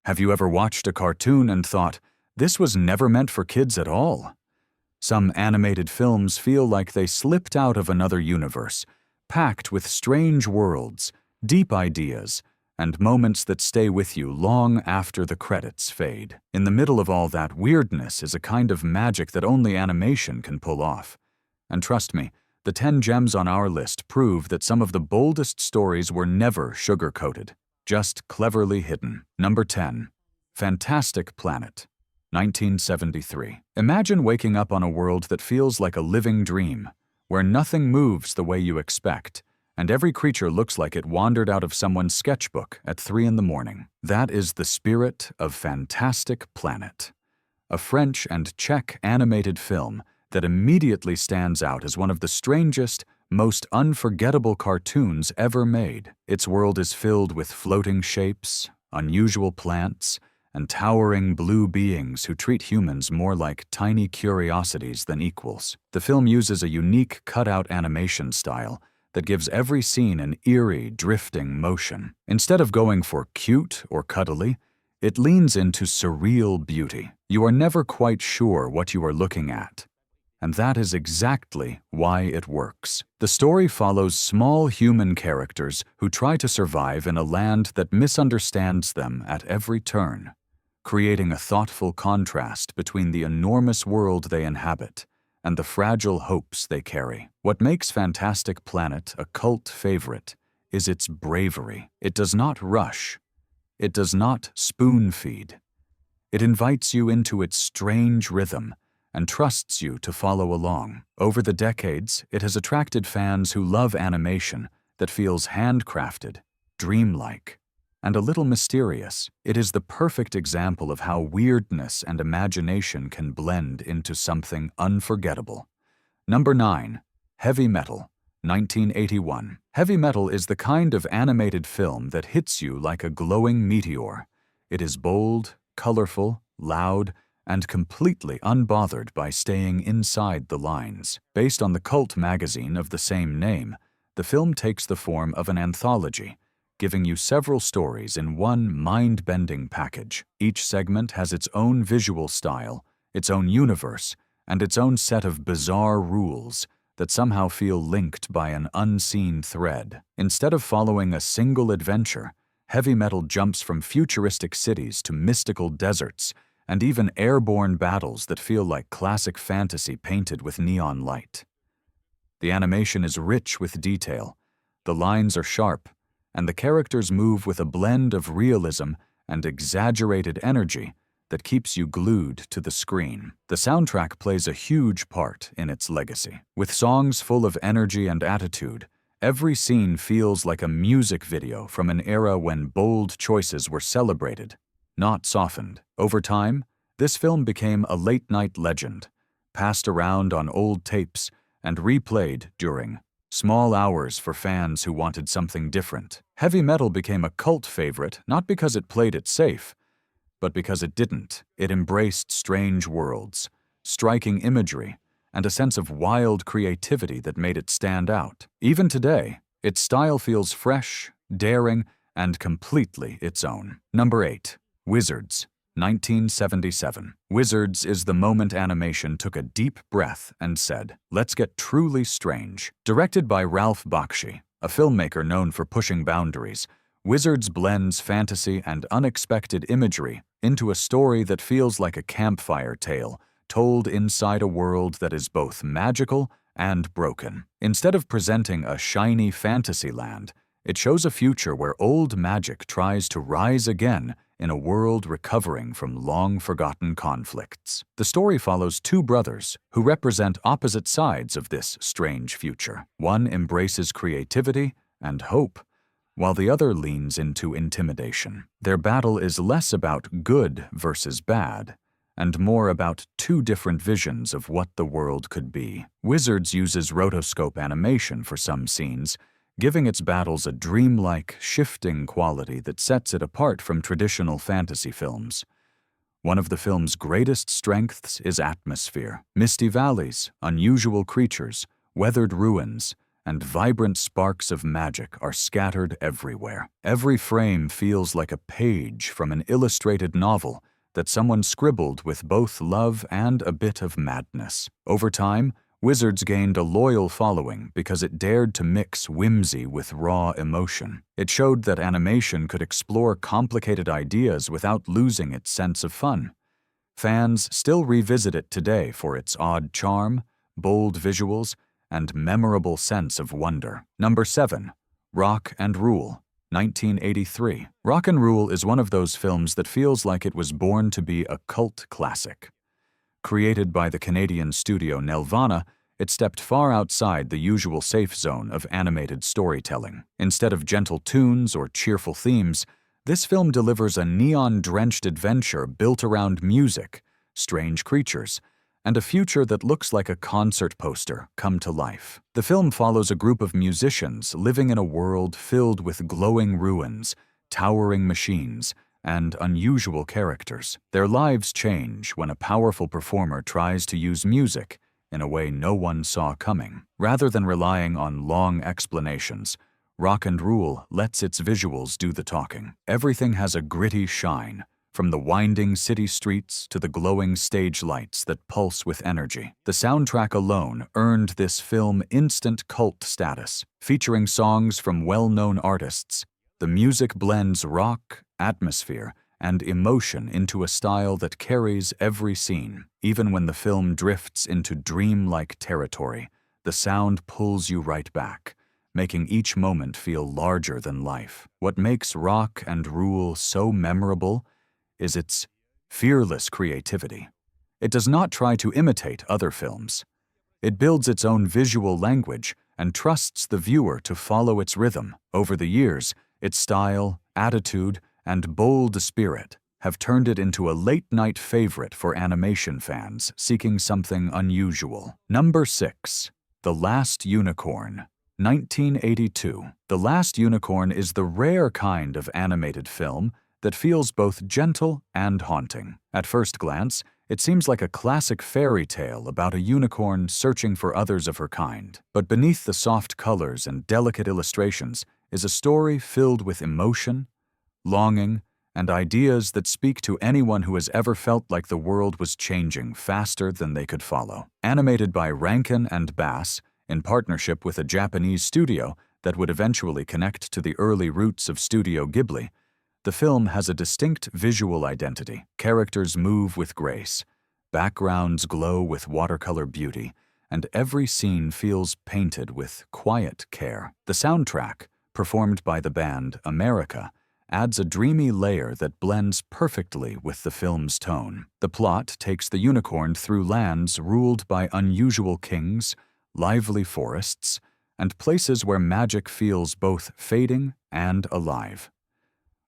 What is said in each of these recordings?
Have you ever watched a cartoon and thought, this was never meant for kids at all? Some animated films feel like they slipped out of another universe, packed with strange worlds, deep ideas, and moments that stay with you long after the credits fade. In the middle of all that, weirdness is a kind of magic that only animation can pull off. And trust me, the 10 gems on our list prove that some of the boldest stories were never sugar-coated, just cleverly hidden. Number 10. Fantastic Planet, 1973. Imagine waking up on a world that feels like a living dream, where nothing moves the way you expect, and every creature looks like it wandered out of someone's sketchbook at 3 in the morning. That is the spirit of Fantastic Planet, a French and Czech animated film that immediately stands out as one of the strangest, most unforgettable cartoons ever made. Its world is filled with floating shapes, unusual plants, and towering blue beings who treat humans more like tiny curiosities than equals. The film uses a unique cutout animation style that gives every scene an eerie, drifting motion. Instead of going for cute or cuddly, it leans into surreal beauty. You are never quite sure what you are looking at, and that is exactly why it works. The story follows small human characters who try to survive in a land that misunderstands them at every turn, creating a thoughtful contrast between the enormous world they inhabit and the fragile hopes they carry. What makes Fantastic Planet a cult favorite is its bravery. It does not rush. It does not spoon-feed. It invites you into its strange rhythm and trusts you to follow along. Over the decades, it has attracted fans who love animation that feels handcrafted, dreamlike, and a little mysterious. It is the perfect example of how weirdness and imagination can blend into something unforgettable. Number 9. Heavy Metal, 1981. Heavy Metal is the kind of animated film that hits you like a glowing meteor. It is bold, colorful, loud, and completely unbothered by staying inside the lines. Based on the cult magazine of the same name, the film takes the form of an anthology, giving you several stories in one mind-bending package. Each segment has its own visual style, its own universe, and its own set of bizarre rules that somehow feel linked by an unseen thread. Instead of following a single adventure, Heavy Metal jumps from futuristic cities to mystical deserts, and even airborne battles that feel like classic fantasy painted with neon light. The animation is rich with detail, the lines are sharp, and the characters move with a blend of realism and exaggerated energy that keeps you glued to the screen. The soundtrack plays a huge part in its legacy. With songs full of energy and attitude, every scene feels like a music video from an era when bold choices were celebrated, not softened. Over time, this film became a late-night legend, passed around on old tapes and replayed during small hours for fans who wanted something different. Heavy Metal became a cult favorite not because it played it safe, but because it didn't. It embraced strange worlds, striking imagery, and a sense of wild creativity that made it stand out. Even today, its style feels fresh, daring, and completely its own. Number 8. Wizards, 1977. Wizards is the moment animation took a deep breath and said, let's get truly strange. Directed by Ralph Bakshi, a filmmaker known for pushing boundaries, Wizards blends fantasy and unexpected imagery into a story that feels like a campfire tale told inside a world that is both magical and broken. Instead of presenting a shiny fantasy land, it shows a future where old magic tries to rise again in a world recovering from long-forgotten conflicts. The story follows two brothers who represent opposite sides of this strange future. One embraces creativity and hope, while the other leans into intimidation. Their battle is less about good versus bad, and more about two different visions of what the world could be. Wizards uses rotoscope animation for some scenes, giving its battles a dreamlike, shifting quality that sets it apart from traditional fantasy films. One of the film's greatest strengths is atmosphere. Misty valleys, unusual creatures, weathered ruins, and vibrant sparks of magic are scattered everywhere. Every frame feels like a page from an illustrated novel that someone scribbled with both love and a bit of madness. Over time, Wizards gained a loyal following because it dared to mix whimsy with raw emotion. It showed that animation could explore complicated ideas without losing its sense of fun. Fans still revisit it today for its odd charm, bold visuals, and memorable sense of wonder. Number 7. Rock and Rule, 1983. Rock and Rule is one of those films that feels like it was born to be a cult classic. Created by the Canadian studio Nelvana, it stepped far outside the usual safe zone of animated storytelling. Instead of gentle tunes or cheerful themes, this film delivers a neon-drenched adventure built around music, strange creatures, and a future that looks like a concert poster come to life. The film follows a group of musicians living in a world filled with glowing ruins, towering machines, and unusual characters. Their lives change when a powerful performer tries to use music in a way no one saw coming. Rather than relying on long explanations, Rock and Rule lets its visuals do the talking. Everything has a gritty shine, from the winding city streets to the glowing stage lights that pulse with energy. The soundtrack alone earned this film instant cult status. Featuring songs from well-known artists, the music blends rock, atmosphere, and emotion into a style that carries every scene. Even when the film drifts into dreamlike territory, the sound pulls you right back, making each moment feel larger than life. What makes Rock and Rule so memorable is its fearless creativity. It does not try to imitate other films. It builds its own visual language and trusts the viewer to follow its rhythm. Over the years, its style, attitude, and bold spirit have turned it into a late-night favorite for animation fans seeking something unusual. Number 6. The Last Unicorn, 1982. The Last Unicorn is the rare kind of animated film that feels both gentle and haunting. At first glance, it seems like a classic fairy tale about a unicorn searching for others of her kind. But beneath the soft colors and delicate illustrations is a story filled with emotion, longing, and ideas that speak to anyone who has ever felt like the world was changing faster than they could follow. Animated by Rankin and Bass, in partnership with a Japanese studio that would eventually connect to the early roots of Studio Ghibli, the film has a distinct visual identity. Characters move with grace, backgrounds glow with watercolor beauty, and every scene feels painted with quiet care. The soundtrack, performed by the band America, adds a dreamy layer that blends perfectly with the film's tone. The plot takes the unicorn through lands ruled by unusual kings, lively forests, and places where magic feels both fading and alive.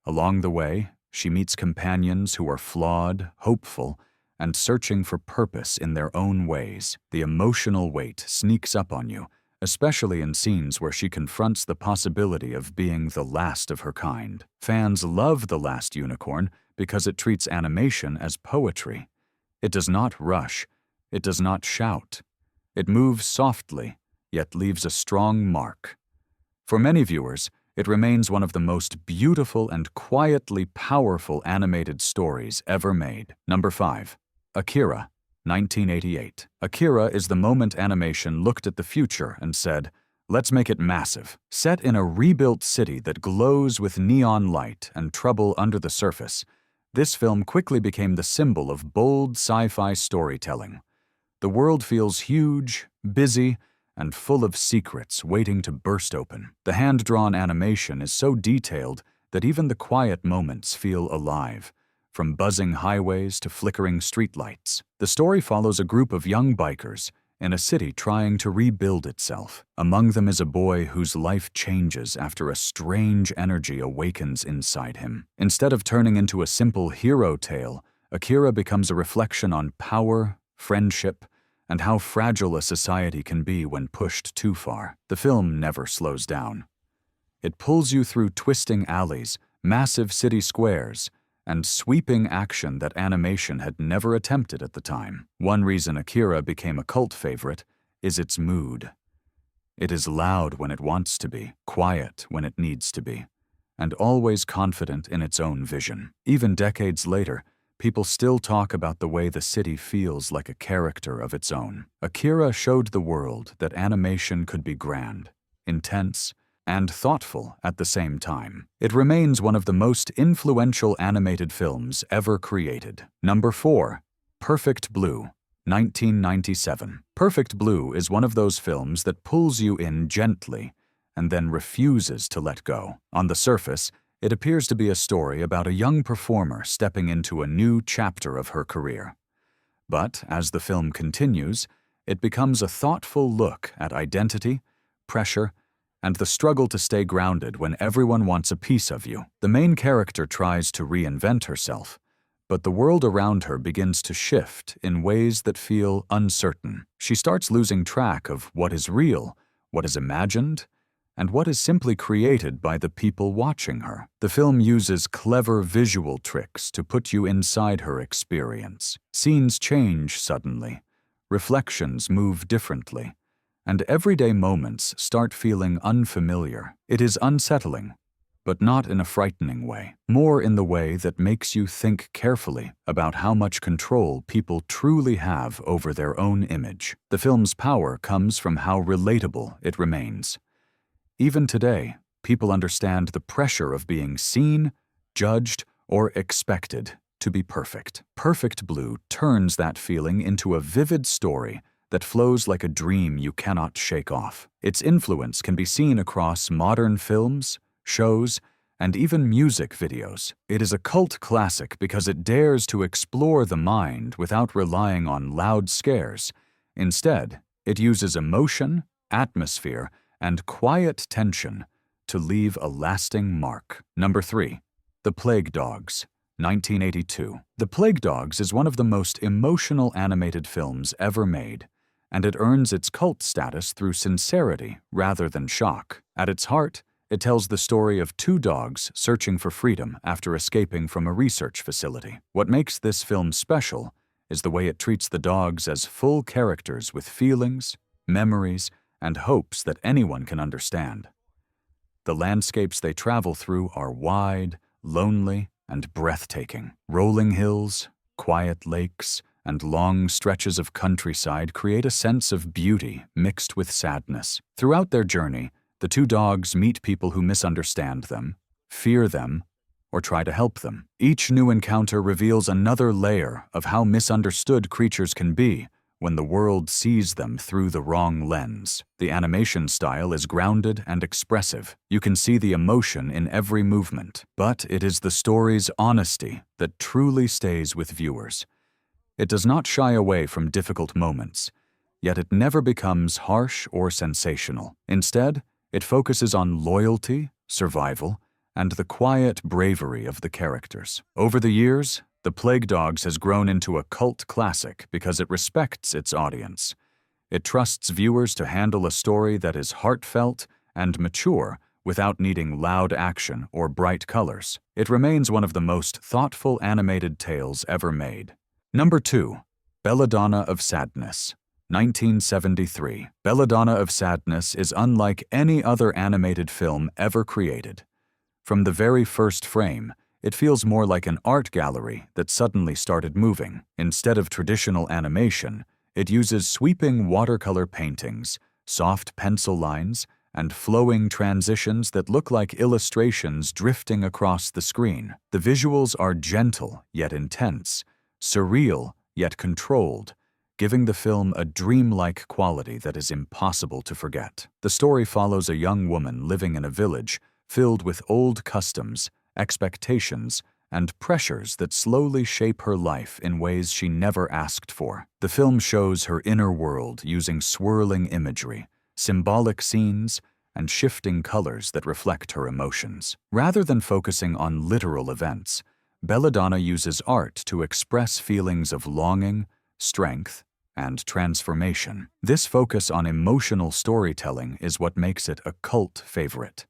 Along the way, she meets companions who are flawed, hopeful, and searching for purpose in their own ways. The emotional weight sneaks up on you, especially in scenes where she confronts the possibility of being the last of her kind. Fans love The Last Unicorn because it treats animation as poetry. It does not rush. It does not shout. It moves softly, yet leaves a strong mark. For many viewers, it remains one of the most beautiful and quietly powerful animated stories ever made. Number 5. Akira, 1988. Akira is the moment animation looked at the future and said, "Let's make it massive." Set in a rebuilt city that glows with neon light and trouble under the surface, this film quickly became the symbol of bold sci-fi storytelling. The world feels huge, busy, and full of secrets waiting to burst open. The hand-drawn animation is so detailed that even the quiet moments feel alive, from buzzing highways to flickering streetlights. The story follows a group of young bikers in a city trying to rebuild itself. Among them is a boy whose life changes after a strange energy awakens inside him. Instead of turning into a simple hero tale, Akira becomes a reflection on power, friendship, and how fragile a society can be when pushed too far. The film never slows down. It pulls you through twisting alleys, massive city squares, and sweeping action that animation had never attempted at the time. One reason Akira became a cult favorite is its mood. It is loud when it wants to be, quiet when it needs to be, and always confident in its own vision. Even decades later, people still talk about the way the city feels like a character of its own. Akira showed the world that animation could be grand, intense, and thoughtful at the same time. It remains one of the most influential animated films ever created. Number 4. Perfect Blue, 1997. Perfect Blue is one of those films that pulls you in gently and then refuses to let go. On the surface, it appears to be a story about a young performer stepping into a new chapter of her career. But as the film continues, it becomes a thoughtful look at identity, pressure, and the struggle to stay grounded when everyone wants a piece of you. The main character tries to reinvent herself, but the world around her begins to shift in ways that feel uncertain. She starts losing track of what is real, what is imagined, and what is simply created by the people watching her. The film uses clever visual tricks to put you inside her experience. Scenes change suddenly, reflections move differently, and everyday moments start feeling unfamiliar. It is unsettling, but not in a frightening way, more in the way that makes you think carefully about how much control people truly have over their own image. The film's power comes from how relatable it remains. Even today, people understand the pressure of being seen, judged, or expected to be perfect. Perfect Blue turns that feeling into a vivid story that flows like a dream you cannot shake off. Its influence can be seen across modern films, shows, and even music videos. It is a cult classic because it dares to explore the mind without relying on loud scares. Instead, it uses emotion, atmosphere, and quiet tension to leave a lasting mark. Number 3. The Plague Dogs, 1982. The Plague Dogs is one of the most emotional animated films ever made, and it earns its cult status through sincerity rather than shock. At its heart, it tells the story of two dogs searching for freedom after escaping from a research facility. What makes this film special is the way it treats the dogs as full characters with feelings, memories, and hopes that anyone can understand. The landscapes they travel through are wide, lonely, and breathtaking. Rolling hills, quiet lakes, and long stretches of countryside create a sense of beauty mixed with sadness. Throughout their journey, the two dogs meet people who misunderstand them, fear them, or try to help them. Each new encounter reveals another layer of how misunderstood creatures can be when the world sees them through the wrong lens. The animation style is grounded and expressive. You can see the emotion in every movement, but it is the story's honesty that truly stays with viewers. It does not shy away from difficult moments, yet it never becomes harsh or sensational. Instead, it focuses on loyalty, survival, and the quiet bravery of the characters. Over the years, The Plague Dogs has grown into a cult classic because it respects its audience. It trusts viewers to handle a story that is heartfelt and mature without needing loud action or bright colors. It remains one of the most thoughtful animated tales ever made. Number 2. Belladonna of Sadness, 1973. Belladonna of Sadness is unlike any other animated film ever created. From the very first frame, it feels more like an art gallery that suddenly started moving. Instead of traditional animation, it uses sweeping watercolor paintings, soft pencil lines, and flowing transitions that look like illustrations drifting across the screen. The visuals are gentle yet intense, surreal yet controlled, giving the film a dreamlike quality that is impossible to forget. The story follows a young woman living in a village filled with old customs, expectations, and pressures that slowly shape her life in ways she never asked for. The film shows her inner world using swirling imagery, symbolic scenes, and shifting colors that reflect her emotions. Rather than focusing on literal events, Belladonna uses art to express feelings of longing, strength, and transformation. This focus on emotional storytelling is what makes it a cult favorite.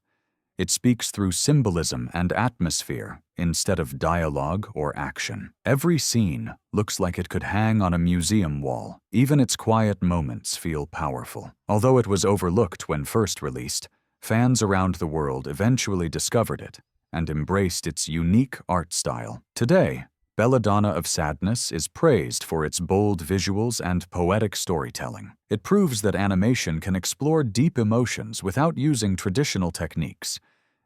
It speaks through symbolism and atmosphere instead of dialogue or action. Every scene looks like it could hang on a museum wall. Even its quiet moments feel powerful. Although it was overlooked when first released, fans around the world eventually discovered it and embraced its unique art style. Today, Belladonna of Sadness is praised for its bold visuals and poetic storytelling. It proves that animation can explore deep emotions without using traditional techniques.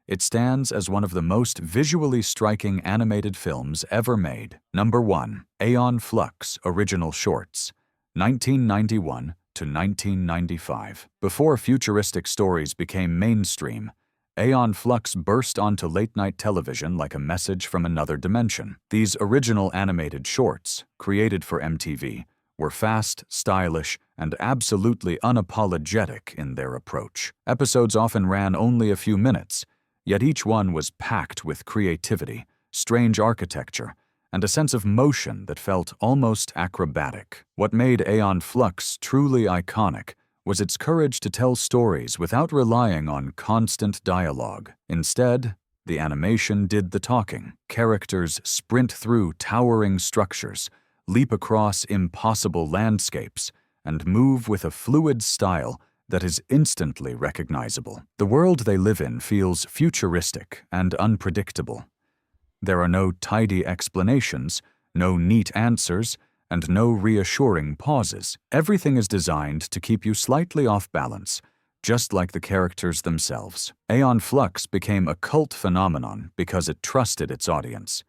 It stands as one of the most visually striking animated films ever made. Number 1. Aeon Flux Original Shorts, 1991 to 1995. Before futuristic stories became mainstream, Aeon Flux burst onto late-night television like a message from another dimension. These original animated shorts, created for MTV, were fast, stylish, and absolutely unapologetic in their approach. Episodes often ran only a few minutes, yet each one was packed with creativity, strange architecture, and a sense of motion that felt almost acrobatic. What made Aeon Flux truly iconic was its courage to tell stories without relying on constant dialogue. Instead, the animation did the talking. Characters sprint through towering structures, leap across impossible landscapes, and move with a fluid style that is instantly recognizable. The world they live in feels futuristic and unpredictable. There are no tidy explanations, no neat answers, and no reassuring pauses. Everything is designed to keep you slightly off balance, just like the characters themselves. Aeon Flux became a cult phenomenon because it trusted its audience.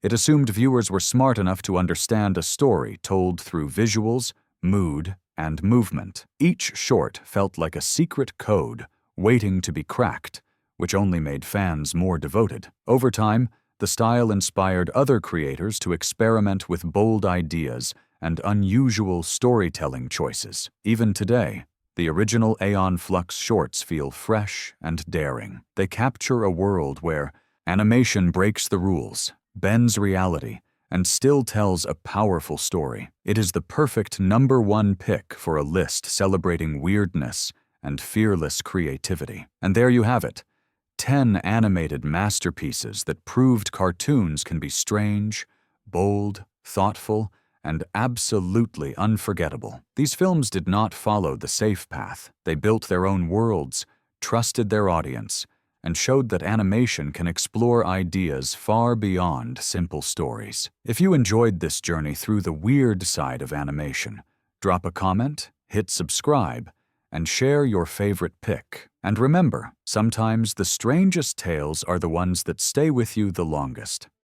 It assumed viewers were smart enough to understand a story told through visuals, mood, and movement. Each short felt like a secret code waiting to be cracked, which only made fans more devoted. Over time, the style inspired other creators to experiment with bold ideas and unusual storytelling choices. Even today, the original Aeon Flux shorts feel fresh and daring. They capture a world where animation breaks the rules, bends reality, and still tells a powerful story. It is the perfect number 1 pick for a list celebrating weirdness and fearless creativity. And there you have it. 10 animated masterpieces that proved cartoons can be strange, bold, thoughtful, and absolutely unforgettable. These films did not follow the safe path. They built their own worlds, trusted their audience, and showed that animation can explore ideas far beyond simple stories. If you enjoyed this journey through the weird side of animation, drop a comment, hit subscribe, and share your favorite pick. And remember, sometimes the strangest tales are the ones that stay with you the longest.